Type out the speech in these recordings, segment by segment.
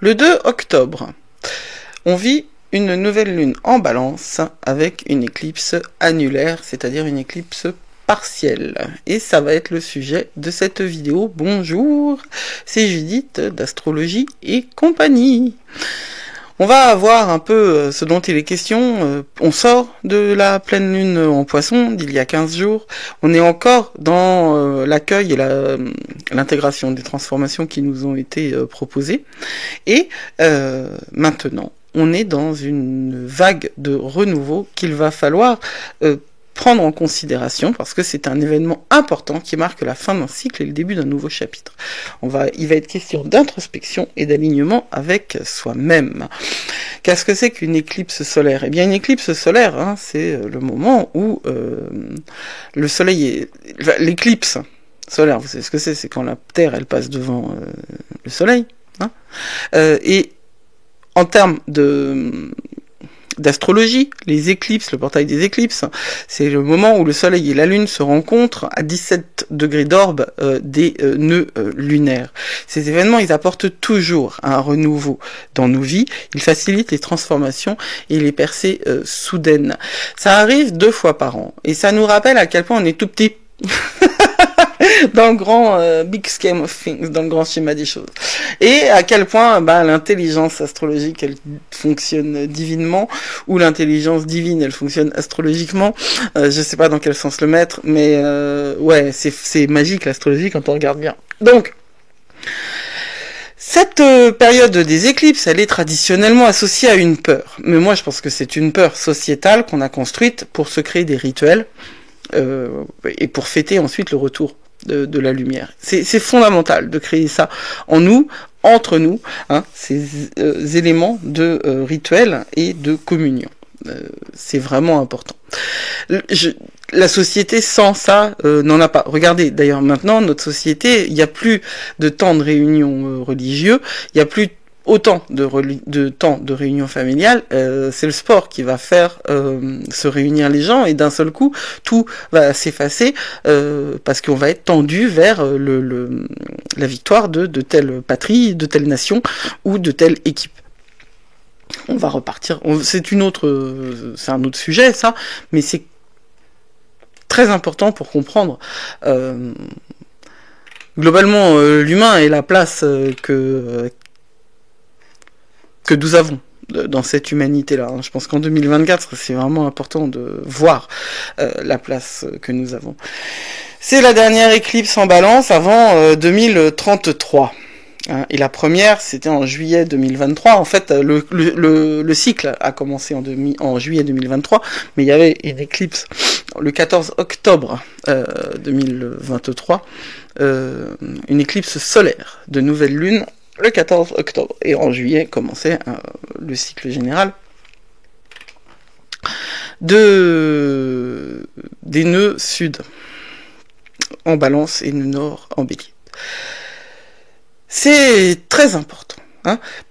Le 2 octobre, on vit une nouvelle lune en balance avec une éclipse annulaire, c'est-à-dire une éclipse partielle. Et ça va être le sujet de cette vidéo. Bonjour, c'est Judith d'Astrologie et compagnie. On va voir un peu ce dont il est question. On sort de la pleine lune en Poisson d'il y a 15 jours. On est encore dans l'accueil et l'intégration des transformations qui nous ont été proposées. Et maintenant, on est dans une vague de renouveau qu'il va falloir prendre en considération parce que c'est un événement important qui marque la fin d'un cycle et le début d'un nouveau chapitre. Il va être question d'introspection et d'alignement avec soi-même. Qu'est-ce que c'est qu'une éclipse solaire ? Eh bien, une éclipse solaire, c'est le moment où le soleil est... L'éclipse solaire, vous savez ce que c'est ? C'est quand la Terre, elle passe devant le soleil. Et en termes d'astrologie, les éclipses, le portail des éclipses, c'est le moment où le soleil et la lune se rencontrent à 17 degrés d'orbe des nœuds lunaires. Ces événements, ils apportent toujours un renouveau dans nos vies, ils facilitent les transformations et les percées soudaines. Ça arrive 2 fois par an, et ça nous rappelle à quel point on est tout petit dans le grand big scheme of things, dans le grand schéma des choses. Et à quel point l'intelligence astrologique, elle fonctionne divinement, ou l'intelligence divine, elle fonctionne astrologiquement. Je sais pas dans quel sens le mettre, mais ouais, c'est magique l'astrologie quand on regarde bien. Donc, cette période des éclipses, elle est traditionnellement associée à une peur. Mais moi, je pense que c'est une peur sociétale qu'on a construite pour se créer des rituels et pour fêter ensuite le retour de la lumière. C'est fondamental de créer ça en nous, entre nous, ces éléments de rituel et de communion. C'est vraiment important. La société sans ça n'en a pas. Regardez, d'ailleurs maintenant, notre société, il n'y a plus de temps de réunion religieux, il n'y a plus autant de temps de réunion familiale, c'est le sport qui va faire se réunir les gens et d'un seul coup tout va s'effacer parce qu'on va être tendu vers la victoire de telle patrie, de telle nation ou de telle équipe. On va repartir. C'est un autre sujet ça, mais c'est très important pour comprendre globalement l'humain et la place que nous avons dans cette humanité-là. Je pense qu'en 2024, c'est vraiment important de voir la place que nous avons. C'est la dernière éclipse en balance avant 2033. Et la première, c'était en juillet 2023. En fait, le cycle a commencé en juillet 2023, mais il y avait une éclipse le 14 octobre 2023, une éclipse solaire de nouvelle lune, le 14 octobre. Et en juillet commençait le cycle général des nœuds sud en balance et nœuds nord en bélier. C'est très important,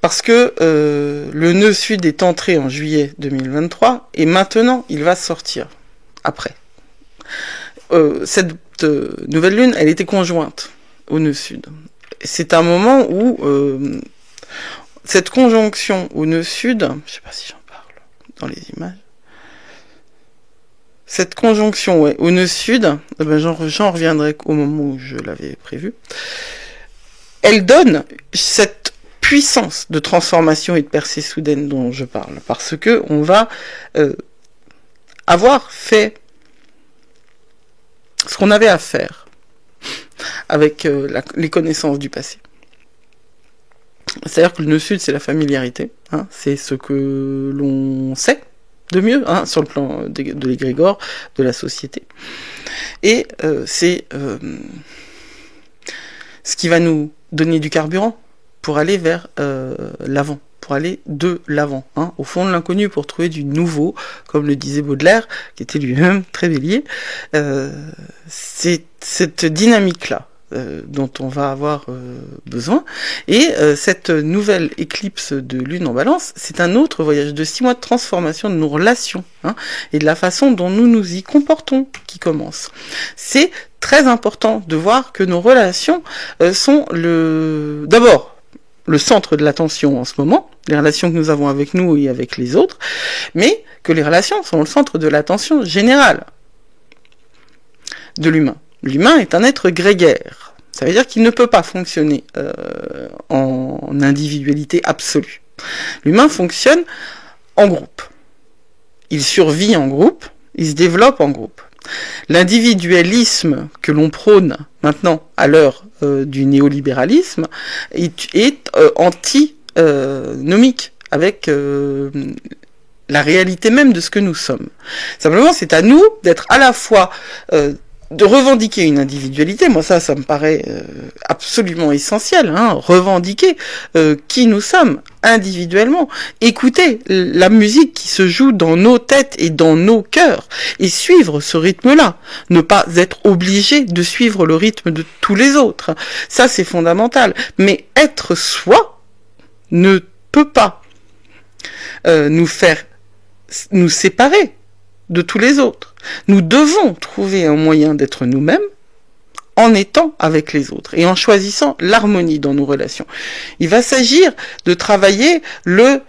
parce que le nœud sud est entré en juillet 2023 et maintenant il va sortir après. Cette nouvelle lune, elle était conjointe au nœud sud. C'est un moment où cette conjonction au nœud sud, je sais pas si j'en parle dans les images, cette conjonction au nœud sud, j'en reviendrai au moment où je l'avais prévu, elle donne cette puissance de transformation et de percée soudaine dont je parle, parce que on va avoir fait ce qu'on avait à faire avec les connaissances du passé. C'est-à-dire que le nœud sud, c'est la familiarité, c'est ce que l'on sait de mieux, sur le plan de l'égrégore, de la société. Et c'est ce qui va nous donner du carburant pour aller vers l'avant, pour aller de l'avant, au fond de l'inconnu, pour trouver du nouveau, comme le disait Baudelaire, qui était lui-même très bélier. C'est cette dynamique-là dont on va avoir besoin. Et cette nouvelle éclipse de lune en balance, c'est un autre voyage de 6 mois de transformation de nos relations, et de la façon dont nous nous y comportons qui commence. C'est très important de voir que nos relations sont d'abord le centre de l'attention en ce moment, les relations que nous avons avec nous et avec les autres, mais que les relations sont le centre de l'attention générale de l'humain. L'humain est un être grégaire. Ça veut dire qu'il ne peut pas fonctionner en individualité absolue. L'humain fonctionne en groupe. Il survit en groupe, il se développe en groupe. L'individualisme que l'on prône maintenant à l'heure du néolibéralisme est antinomique avec la réalité même de ce que nous sommes. Simplement, c'est à nous d'être à la fois de revendiquer une individualité. Moi, ça me paraît absolument essentiel, hein, revendiquer qui nous sommes individuellement, écouter la musique qui se joue dans nos têtes et dans nos cœurs, et suivre ce rythme-là, ne pas être obligé de suivre le rythme de tous les autres. Ça, c'est fondamental. Mais être soi ne peut pas nous séparer de tous les autres. Nous devons trouver un moyen d'être nous-mêmes en étant avec les autres et en choisissant l'harmonie dans nos relations. Il va s'agir de travailler le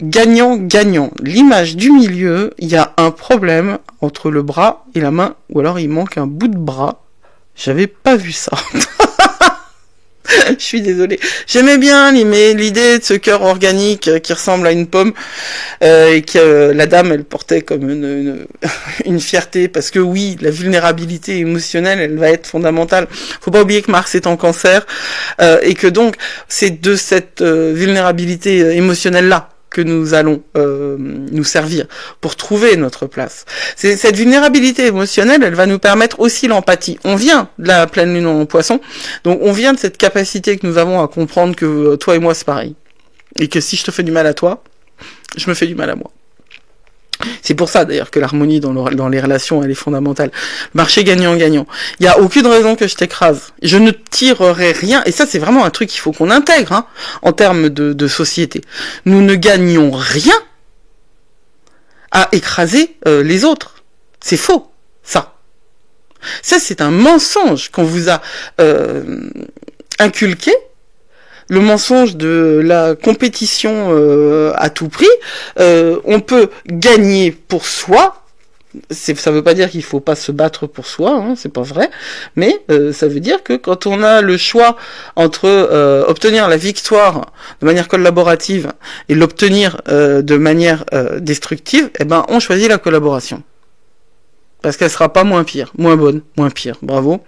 gagnant-gagnant. L'image du milieu, il y a un problème entre le bras et la main, ou alors il manque un bout de bras. J'avais pas vu ça. Je suis désolée. J'aimais bien l'idée de ce cœur organique qui ressemble à une pomme et que la dame, elle portait comme une fierté, parce que oui, la vulnérabilité émotionnelle, elle va être fondamentale. Faut pas oublier que Mars est en Cancer et que donc c'est de cette vulnérabilité émotionnelle-là que nous allons nous servir pour trouver notre place. Cette vulnérabilité émotionnelle, elle va nous permettre aussi l'empathie. On vient de la pleine lune en Poisson, donc on vient de cette capacité que nous avons à comprendre que toi et moi c'est pareil, et que si je te fais du mal à toi, je me fais du mal à moi. C'est pour ça d'ailleurs que l'harmonie dans les relations, elle est fondamentale. Marché gagnant-gagnant. Il n'y a aucune raison que je t'écrase. Je ne tirerai rien. Et ça, c'est vraiment un truc qu'il faut qu'on intègre hein, en termes de société. Nous ne gagnons rien à écraser les autres. C'est faux, ça. Ça, c'est un mensonge qu'on vous a inculqué. Le mensonge de la compétition à tout prix, on peut gagner pour soi. Ça veut pas dire qu'il faut pas se battre pour soi, hein, c'est pas vrai. Mais ça veut dire que quand on a le choix entre obtenir la victoire de manière collaborative et l'obtenir de manière destructive, eh ben on choisit la collaboration. Parce qu'elle sera pas moins pire, moins bonne, moins pire. Bravo.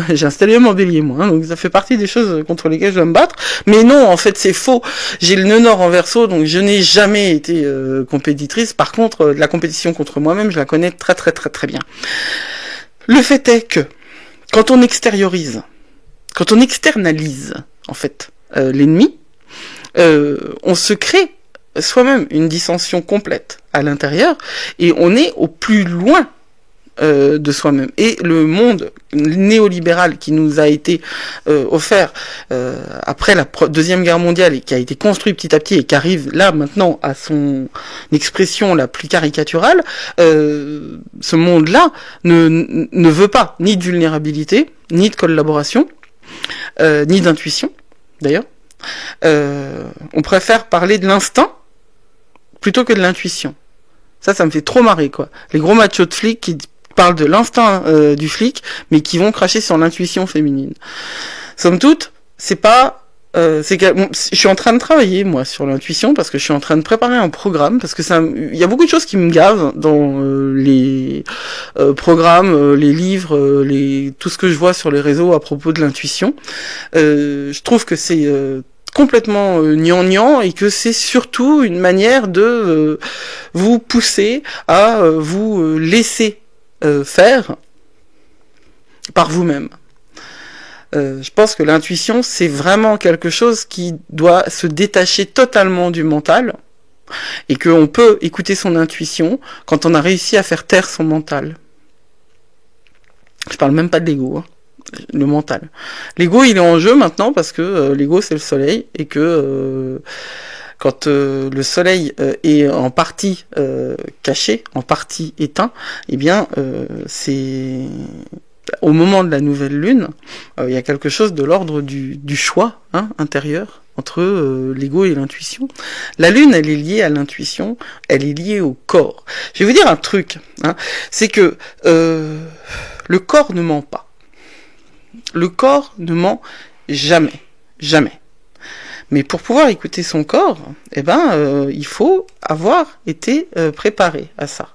J'ai installé mon bélier, moi, hein, donc ça fait partie des choses contre lesquelles je dois me battre. Mais non, en fait, c'est faux. J'ai le nœud nord en Verseau, donc je n'ai jamais été compétitrice. Par contre, la compétition contre moi-même, je la connais très très très très bien. Le fait est que, quand on extériorise, quand on externalise, en fait, l'ennemi, on se crée soi-même une dissension complète à l'intérieur, et on est au plus loin de soi-même. Et le monde néolibéral qui nous a été offert après la Deuxième Guerre mondiale et qui a été construit petit à petit et qui arrive là maintenant à son expression la plus caricaturale, ce monde-là ne veut pas ni de vulnérabilité, ni de collaboration, ni d'intuition, d'ailleurs. On préfère parler de l'instinct plutôt que de l'intuition. Ça me fait trop marrer, quoi. Les gros machos de flics qui parlent de l'instinct du flic, mais qui vont cracher sur l'intuition féminine. Somme toute, c'est pas... je suis en train de travailler, moi, sur l'intuition, parce que je suis en train de préparer un programme, parce que il y a beaucoup de choses qui me gavent dans les programmes, les livres, tout ce que je vois sur les réseaux à propos de l'intuition. Je trouve que c'est... complètement gnangnan et que c'est surtout une manière de vous pousser à vous laisser faire par vous-même. Je pense que l'intuition, c'est vraiment quelque chose qui doit se détacher totalement du mental et qu'on peut écouter son intuition quand on a réussi à faire taire son mental. Je parle même pas de l'ego, hein. Le mental. L'ego, il est en jeu maintenant parce que l'ego, c'est le soleil et que quand le soleil est en partie caché, en partie éteint, eh bien, c'est au moment de la nouvelle lune, il y a quelque chose de l'ordre du choix intérieur entre l'ego et l'intuition. La lune, elle est liée à l'intuition, elle est liée au corps. Je vais vous dire un truc, c'est que le corps ne ment pas. Le corps ne ment jamais, jamais. Mais pour pouvoir écouter son corps, il faut avoir été préparé à ça.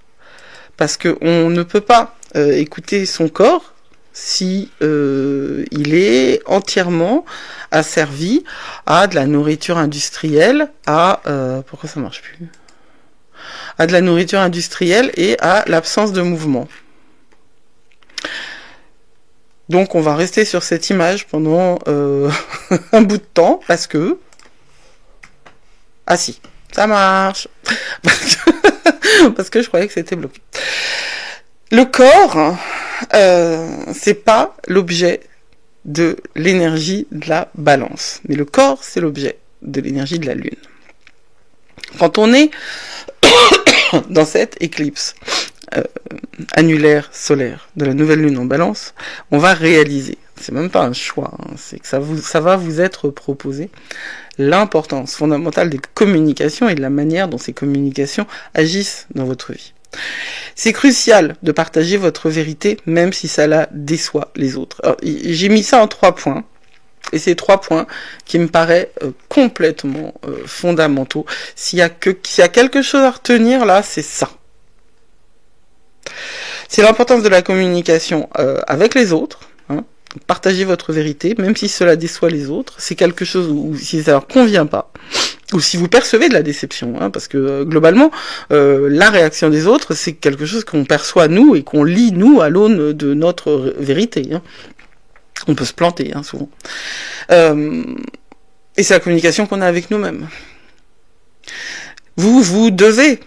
Parce que on ne peut pas écouter son corps si il est entièrement asservi à de la nourriture industrielle, pourquoi ça marche plus ? À de la nourriture industrielle et à l'absence de mouvement. Donc on va rester sur cette image pendant un bout de temps, parce que... Ah si, ça marche. Parce que je croyais que c'était bloqué. Le corps, c'est pas l'objet de l'énergie de la balance. Mais le corps, c'est l'objet de l'énergie de la lune. Quand on est dans cette éclipse annulaire solaire de la nouvelle lune en balance, on va réaliser, c'est même pas un choix, c'est que ça va vous être proposé, l'importance fondamentale des communications et de la manière dont ces communications agissent dans votre vie. C'est crucial de partager votre vérité, même si ça la déçoit les autres. Alors, j'ai mis ça en 3 points, et ces 3 points qui me paraissent complètement fondamentaux. S'il y a quelque chose à retenir là, c'est ça. C'est l'importance de la communication avec les autres. Partagez votre vérité, même si cela déçoit les autres. C'est quelque chose où si ça leur convient pas, ou si vous percevez de la déception, parce que globalement, la réaction des autres, c'est quelque chose qu'on perçoit nous et qu'on lit nous à l'aune de notre vérité. On peut se planter souvent. Et c'est la communication qu'on a avec nous-mêmes. Vous devez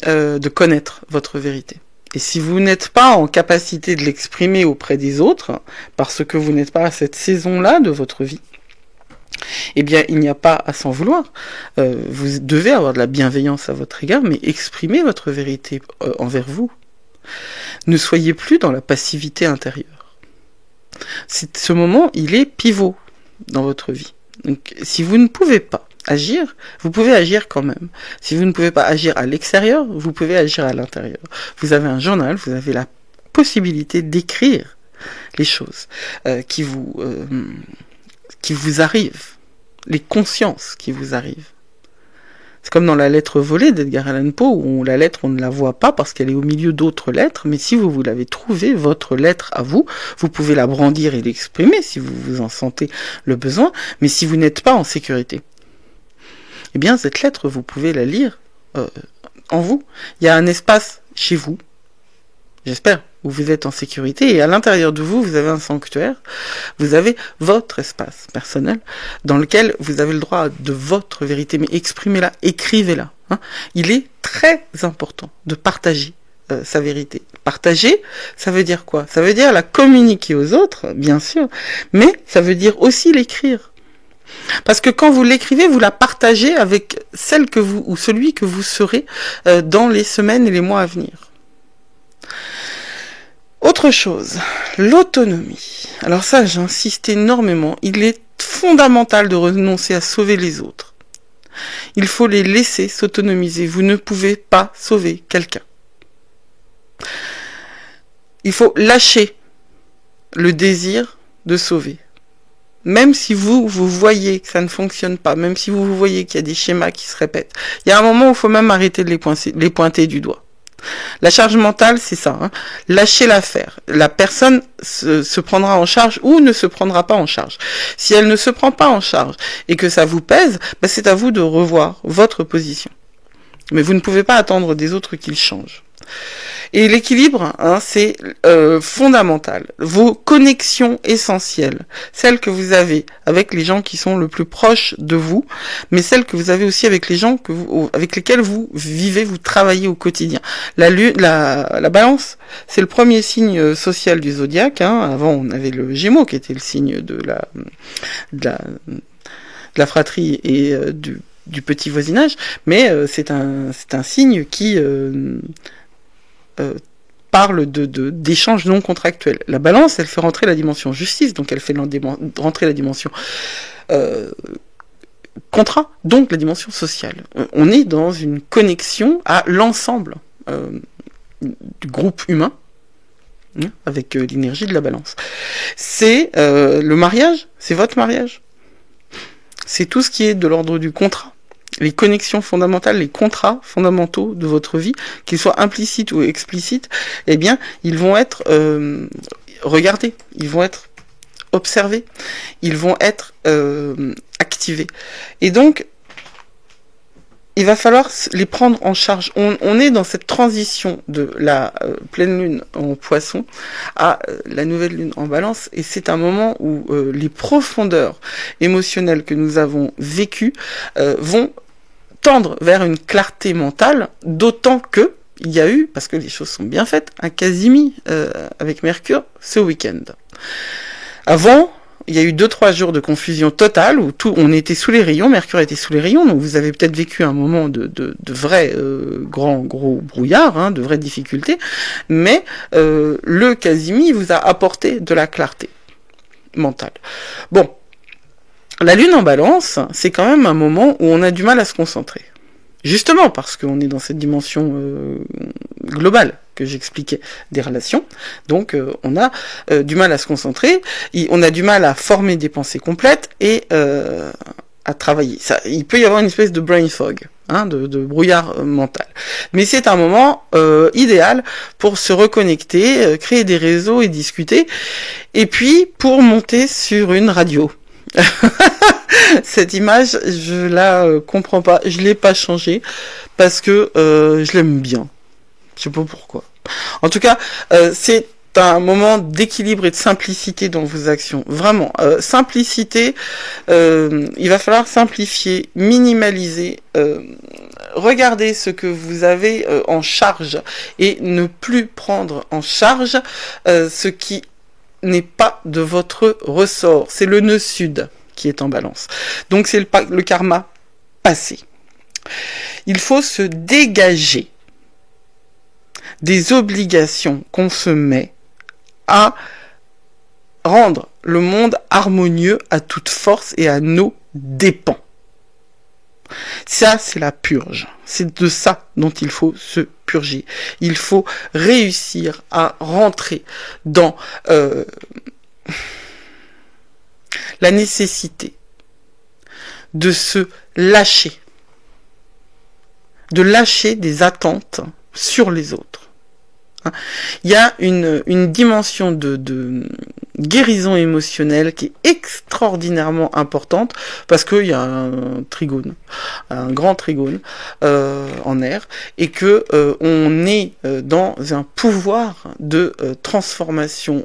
de connaître votre vérité. Et si vous n'êtes pas en capacité de l'exprimer auprès des autres, parce que vous n'êtes pas à cette saison-là de votre vie, eh bien, il n'y a pas à s'en vouloir. Vous devez avoir de la bienveillance à votre égard, mais exprimez votre vérité envers vous. Ne soyez plus dans la passivité intérieure. Ce moment, il est pivot dans votre vie. Donc, si vous ne pouvez pas agir, vous pouvez agir quand même. Si vous ne pouvez pas agir à l'extérieur, vous pouvez agir à l'intérieur. Vous avez un journal, vous avez la possibilité d'écrire les choses qui vous arrivent, les consciences qui vous arrivent. C'est comme dans la lettre volée d'Edgar Allan Poe, où la lettre, on ne la voit pas parce qu'elle est au milieu d'autres lettres, mais si vous l'avez trouvée, votre lettre à vous, vous pouvez la brandir et l'exprimer si vous vous en sentez le besoin, mais si vous n'êtes pas en sécurité, eh bien cette lettre, vous pouvez la lire en vous. Il y a un espace chez vous, j'espère, où vous êtes en sécurité, et à l'intérieur de vous, vous avez un sanctuaire, vous avez votre espace personnel, dans lequel vous avez le droit de votre vérité, mais exprimez-la, écrivez-la. Il est très important de partager sa vérité. Partager, ça veut dire quoi ? Ça veut dire la communiquer aux autres, bien sûr, mais ça veut dire aussi l'écrire. Parce que quand vous l'écrivez, vous la partagez avec celle que vous, ou celui que vous serez dans les semaines et les mois à venir. Autre chose, l'autonomie. Alors ça, j'insiste énormément. Il est fondamental de renoncer à sauver les autres. Il faut les laisser s'autonomiser. Vous ne pouvez pas sauver quelqu'un. Il faut lâcher le désir de sauver. Même si vous voyez que ça ne fonctionne pas, même si vous voyez qu'il y a des schémas qui se répètent, il y a un moment où il faut même arrêter de les pointer du doigt. La charge mentale, c'est ça. Lâchez l'affaire. La personne se prendra en charge ou ne se prendra pas en charge. Si elle ne se prend pas en charge et que ça vous pèse, c'est à vous de revoir votre position. Mais vous ne pouvez pas attendre des autres qu'ils changent. Et l'équilibre, c'est fondamental. Vos connexions essentielles, celles que vous avez avec les gens qui sont le plus proches de vous, mais celles que vous avez aussi avec les gens avec lesquels vous vivez, vous travaillez au quotidien. La balance, c'est le premier signe social du zodiaque. Avant, on avait le Gémeaux qui était le signe de la fratrie et du petit voisinage, mais c'est un signe qui parle d'échanges non contractuels. La balance, elle fait rentrer la dimension justice, donc elle fait rentrer la dimension contrat, donc la dimension sociale. On est dans une connexion à l'ensemble du groupe humain, avec l'énergie de la balance. C'est le mariage, c'est votre mariage. C'est tout ce qui est de l'ordre du contrat. Les connexions fondamentales, les contrats fondamentaux de votre vie, qu'ils soient implicites ou explicites, eh bien, ils vont être regardés, ils vont être observés, ils vont être activés. Et donc, il va falloir les prendre en charge. On est dans cette transition de la pleine lune en poisson à la nouvelle lune en balance, et c'est un moment où les profondeurs émotionnelles que nous avons vécues vont tendre vers une clarté mentale, d'autant que il y a eu, parce que les choses sont bien faites, un Casimi avec Mercure ce week-end. Avant, il y a eu 2-3 jours de confusion totale où on était sous les rayons, Mercure était sous les rayons, donc vous avez peut-être vécu un moment de vrai gros brouillard, de vraies difficultés, mais le Casimi vous a apporté de la clarté mentale. Bon, la lune en balance, c'est quand même un moment où on a du mal à se concentrer. Justement parce qu'on est dans cette dimension globale que j'expliquais des relations, donc on a du mal à se concentrer, on a du mal à former des pensées complètes et à travailler. Il peut y avoir une espèce de brain fog, de brouillard mental. Mais c'est un moment idéal pour se reconnecter, créer des réseaux et discuter, et puis pour monter sur une radio. Cette image, je la comprends pas, je l'ai pas changée parce que je l'aime bien. Je sais pas pourquoi. En tout cas, c'est un moment d'équilibre et de simplicité dans vos actions. Vraiment, simplicité, il va falloir simplifier, minimaliser, regarder ce que vous avez en charge et ne plus prendre en charge ce qui n'est pas de votre ressort. C'est le nœud sud qui est en balance. Donc c'est le karma passé. Il faut se dégager des obligations qu'on se met à rendre le monde harmonieux à toute force et à nos dépens. Ça, c'est la purge. C'est de ça dont il faut se purger. Il faut réussir à rentrer dans la nécessité de se lâcher, de lâcher des attentes sur les autres. Il y a une dimension de guérison émotionnelle qui est extraordinairement importante parce qu'il y a un trigone, un grand trigone en air, et que on est dans un pouvoir de transformation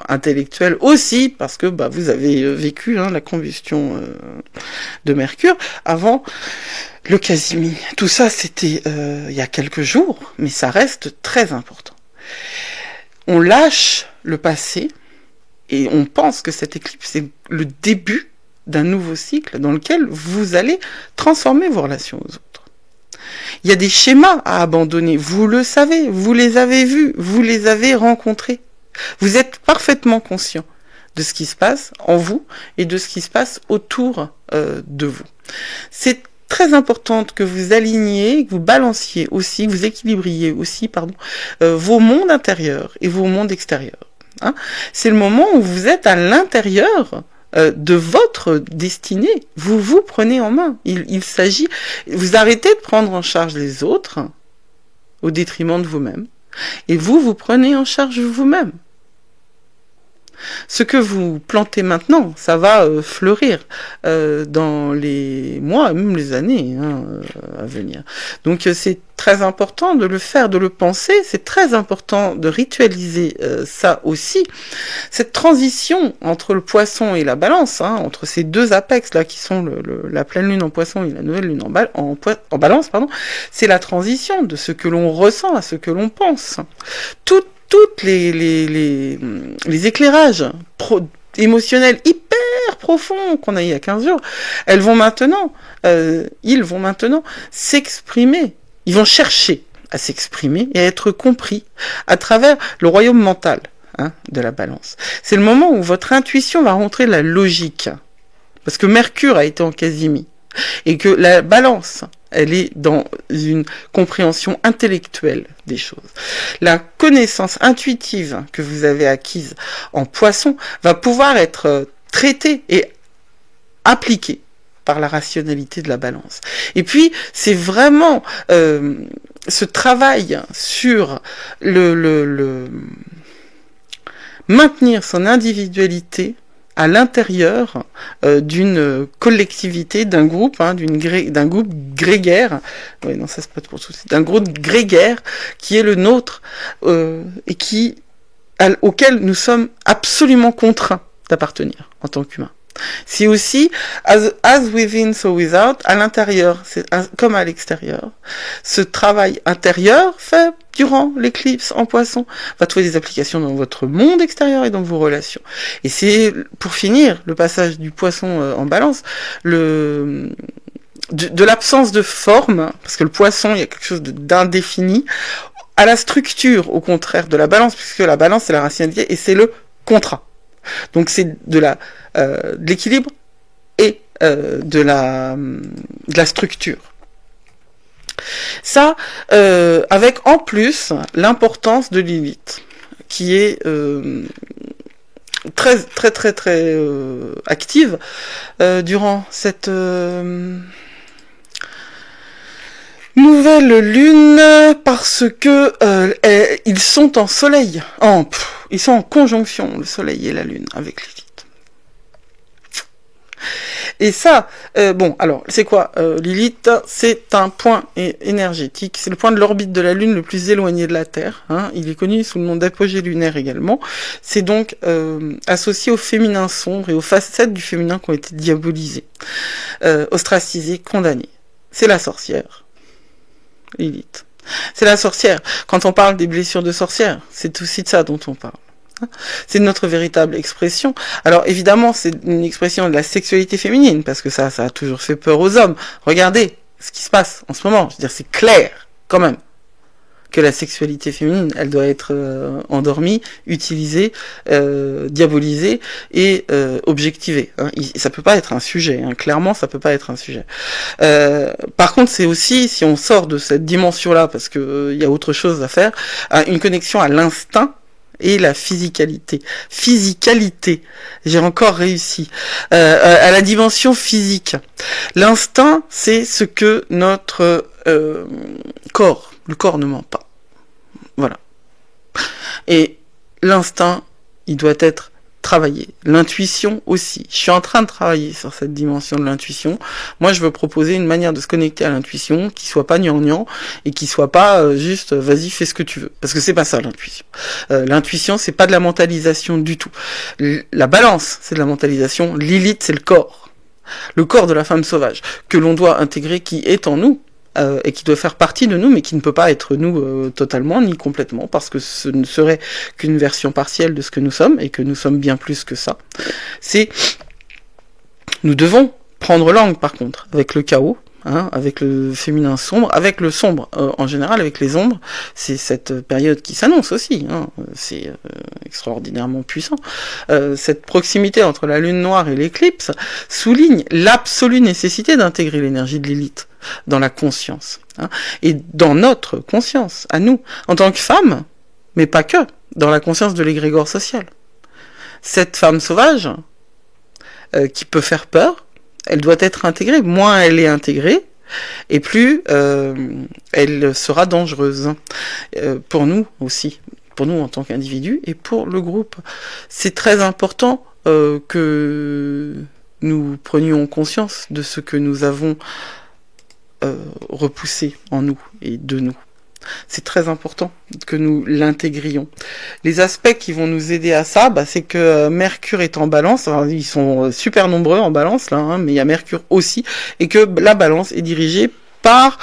intellectuelle aussi parce que vous avez vécu la combustion de Mercure avant le Casimi. Tout ça, c'était il y a quelques jours, mais ça reste très important. On lâche le passé et on pense que cette éclipse est le début d'un nouveau cycle dans lequel vous allez transformer vos relations aux autres. Il y a des schémas à abandonner, vous le savez, vous les avez vus, vous les avez rencontrés. Vous êtes parfaitement conscient de ce qui se passe en vous et de ce qui se passe autour de vous. C'est très importante que vous aligniez, que vous balanciez aussi, que vous équilibriez aussi, vos mondes intérieurs et vos mondes extérieurs. C'est le moment où vous êtes à l'intérieur de votre destinée. Vous vous prenez en main. Il s'agit, vous arrêtez de prendre en charge les autres au détriment de vous-même, et vous prenez en charge vous-même. Ce que vous plantez maintenant, ça va fleurir dans les mois, même les années à venir. Donc c'est très important de le faire, de le penser, c'est très important de ritualiser ça aussi. Cette transition entre le poisson et la balance, entre ces deux apex là qui sont la pleine lune en poisson et la nouvelle lune en balance, c'est la transition de ce que l'on ressent à ce que l'on pense. Toutes les éclairages émotionnels hyper profonds qu'on a eu il y a 15 jours, ils vont maintenant s'exprimer. Ils vont chercher à s'exprimer et à être compris à travers le royaume mental de la balance. C'est le moment où votre intuition va rentrer la logique, parce que Mercure a été en Casimie, et que la balance, elle est dans une compréhension intellectuelle des choses. La connaissance intuitive que vous avez acquise en Poisson va pouvoir être traitée et appliquée par la rationalité de la balance. Et puis, c'est vraiment ce travail sur le maintenir son individualité à l'intérieur d'une collectivité, d'un groupe, d'un groupe grégaire. Oui, non, ça c'est pas pour tout. D'un groupe grégaire qui est le nôtre et auquel nous sommes absolument contraints d'appartenir en tant qu'humains. C'est aussi as within, so without, à l'intérieur, comme à l'extérieur. Ce travail intérieur fait durant l'éclipse en Poisson va trouver des applications dans votre monde extérieur et dans vos relations. Et c'est, pour finir, le passage du Poisson en Balance, de l'absence de forme, parce que le Poisson, il y a quelque chose d'indéfini, à la structure, au contraire, de la Balance, puisque la Balance, c'est la rationalité et c'est le contrat. Donc c'est de l'équilibre et de la structure. Ça, avec en plus l'importance de Lilith, qui est très très très très active durant cette nouvelle lune, parce que ils sont en soleil, ils sont en conjonction, le soleil et la lune, avec Lilith. Et ça, alors, c'est quoi Lilith, c'est un point énergétique, c'est le point de l'orbite de la Lune le plus éloigné de la Terre, il est connu sous le nom d'apogée lunaire également, c'est donc associé au féminin sombre et aux facettes du féminin qui ont été diabolisées, ostracisées, condamnées. C'est la sorcière, Lilith. C'est la sorcière. Quand on parle des blessures de sorcière, c'est aussi de ça dont on parle. C'est notre véritable expression. Alors évidemment, c'est une expression de la sexualité féminine, parce que ça a toujours fait peur aux hommes. Regardez ce qui se passe en ce moment. Je veux dire, c'est clair, quand même, que la sexualité féminine, elle doit être endormie, utilisée, diabolisée et objectivée. Ça peut pas être un sujet. Clairement, ça peut pas être un sujet. Par contre, c'est aussi, si on sort de cette dimension-là, parce que y a autre chose à faire, une connexion à l'instinct et la physicalité. Physicalité, j'ai encore réussi. À la dimension physique. L'instinct, c'est ce que notre corps, le corps ne ment pas. Voilà. Et l'instinct, il doit être travaillé. L'intuition aussi. Je suis en train de travailler sur cette dimension de l'intuition. Moi, je veux proposer une manière de se connecter à l'intuition qui soit pas gnangnan et qui soit pas juste vas-y, fais ce que tu veux. Parce que c'est pas ça l'intuition. L'intuition, c'est pas de la mentalisation du tout. La balance, c'est de la mentalisation. Lilith, c'est le corps. Le corps de la femme sauvage que l'on doit intégrer, qui est en nous. Et qui doit faire partie de nous, mais qui ne peut pas être nous totalement, ni complètement, parce que ce ne serait qu'une version partielle de ce que nous sommes, et que nous sommes bien plus que ça. Nous devons prendre langue, par contre, avec le chaos, avec le féminin sombre, avec le sombre en général, avec les ombres. C'est cette période qui s'annonce aussi, c'est extraordinairement puissant. Cette proximité entre la lune noire et l'éclipse souligne l'absolue nécessité d'intégrer l'énergie de Lilith dans la conscience, et dans notre conscience, à nous, en tant que femmes, mais pas que, dans la conscience de l'égrégore social. Cette femme sauvage, qui peut faire peur, elle doit être intégrée. Moins elle est intégrée, et plus elle sera dangereuse. Pour nous aussi, pour nous en tant qu'individus, et pour le groupe. C'est très important que nous prenions conscience de ce que nous avons repoussé en nous et de nous. C'est très important que nous l'intégrions. Les aspects qui vont nous aider à ça, c'est que Mercure est en balance. Alors, ils sont super nombreux en balance, là, mais il y a Mercure aussi, et que la balance est dirigée par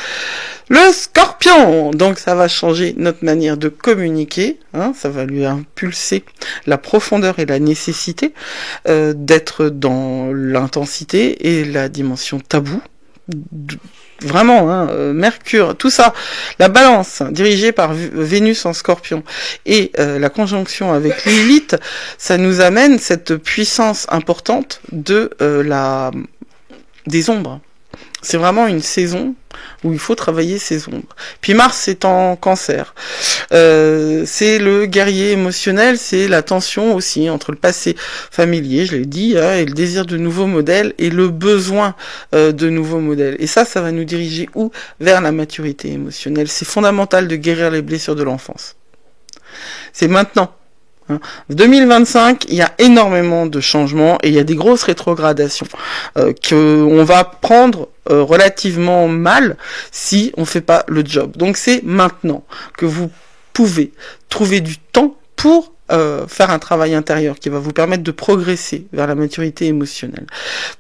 le Scorpion. Donc ça va changer notre manière de communiquer, ça va lui impulser la profondeur et la nécessité d'être dans l'intensité et la dimension tabou, Vraiment, Mercure, tout ça, la balance dirigée par Vénus en Scorpion et la conjonction avec Lilith, ça nous amène cette puissance importante des ombres. C'est vraiment une saison où il faut travailler ses ombres. Puis Mars est en Cancer. C'est le guerrier émotionnel, c'est la tension aussi entre le passé familier, je l'ai dit, et le désir de nouveaux modèles et le besoin de nouveaux modèles. Et ça va nous diriger où? Vers la maturité émotionnelle. C'est fondamental de guérir les blessures de l'enfance. C'est maintenant. 2025, il y a énormément de changements et il y a des grosses rétrogradations qu'on va prendre relativement mal si on fait pas le job. Donc c'est maintenant que vous pouvez trouver du temps pour faire un travail intérieur qui va vous permettre de progresser vers la maturité émotionnelle,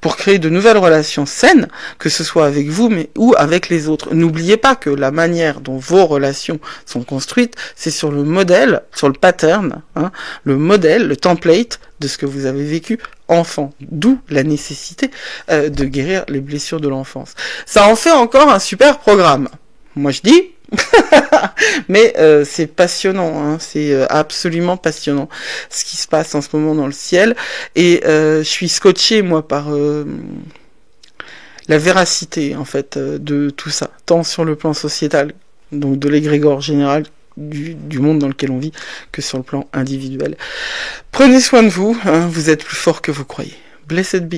pour créer de nouvelles relations saines, que ce soit avec vous ou avec les autres. N'oubliez pas que la manière dont vos relations sont construites, c'est sur le modèle, sur le pattern, le modèle, le template de ce que vous avez vécu enfant, d'où la nécessité de guérir les blessures de l'enfance. Ça en fait encore un super programme. Moi je dis, mais c'est passionnant, c'est absolument passionnant ce qui se passe en ce moment dans le ciel, et je suis scotché moi par la véracité en fait de tout ça, tant sur le plan sociétal, donc de l'égrégore général du monde dans lequel on vit, que sur le plan individuel. Prenez soin de vous, vous êtes plus fort que vous croyez. Blessed be.